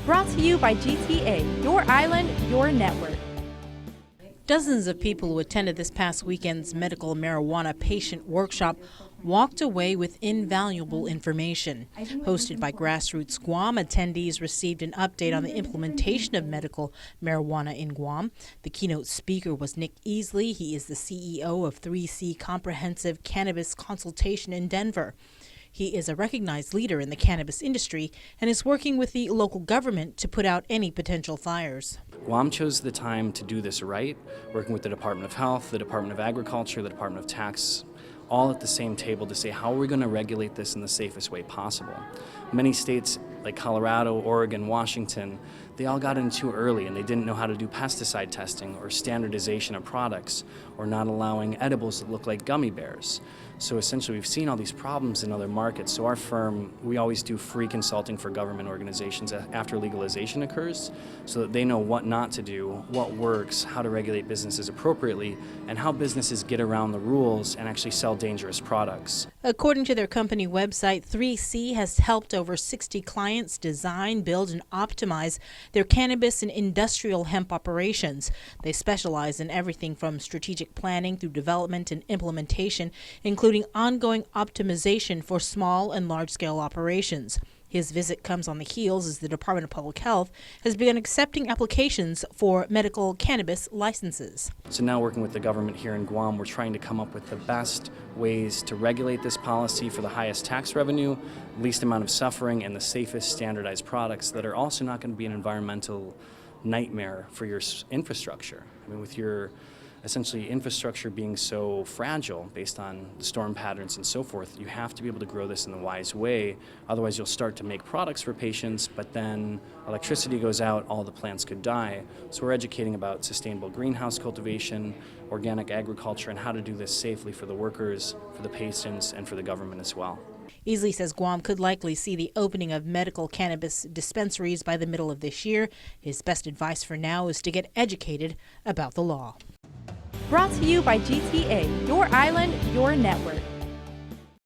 Brought to you by GTA, your island, your network. Dozens of people who attended this past weekend's medical marijuana patient workshop walked away with invaluable information. Hosted by Grassroots Guam, attendees received an update on the implementation of medical marijuana in Guam. The keynote speaker was Nick Easley. He is the CEO of 3C Comprehensive Cannabis Consultation in Denver. He is a recognized leader in the cannabis industry and is working with the local government to put out any potential fires. Guam chose the time to do this right, working with the Department of Health, the Department of Agriculture, the Department of Tax, all at the same table to say how are we going to regulate this in the safest way possible. Many states like Colorado, Oregon, Washington, they all got in too early and they didn't know how to do pesticide testing or standardization of products or not allowing edibles that look like gummy bears. So essentially we've seen all these problems in other markets. So our firm, we always do free consulting for government organizations after legalization occurs so that they know what not to do, what works, how to regulate businesses appropriately, and how businesses get around the rules and actually sell dangerous products. According to their company website, 3C has helped over 60 clients design, build, and optimize their cannabis and industrial hemp operations. They specialize in everything from strategic planning through development and implementation, including ongoing optimization for small and large-scale operations. His visit comes on the heels as the Department of Public Health has begun accepting applications for medical cannabis licenses. So now working with the government here in Guam, we're trying to come up with the best ways to regulate this policy for the highest tax revenue, least amount of suffering, and the safest standardized products that are also not going to be an environmental nightmare for your infrastructure. I mean, with your essentially infrastructure being so fragile based on the storm patterns and so forth, you have to be able to grow this in a wise way. Otherwise, you'll start to make products for patients, but then electricity goes out, all the plants could die. So we're educating about sustainable greenhouse cultivation, organic agriculture, and how to do this safely for the workers, for the patients, and for the government as well. Easley says Guam could likely see the opening of medical cannabis dispensaries by the middle of this year. His best advice for now is to get educated about the law. Brought to you by GTA, your island, your network.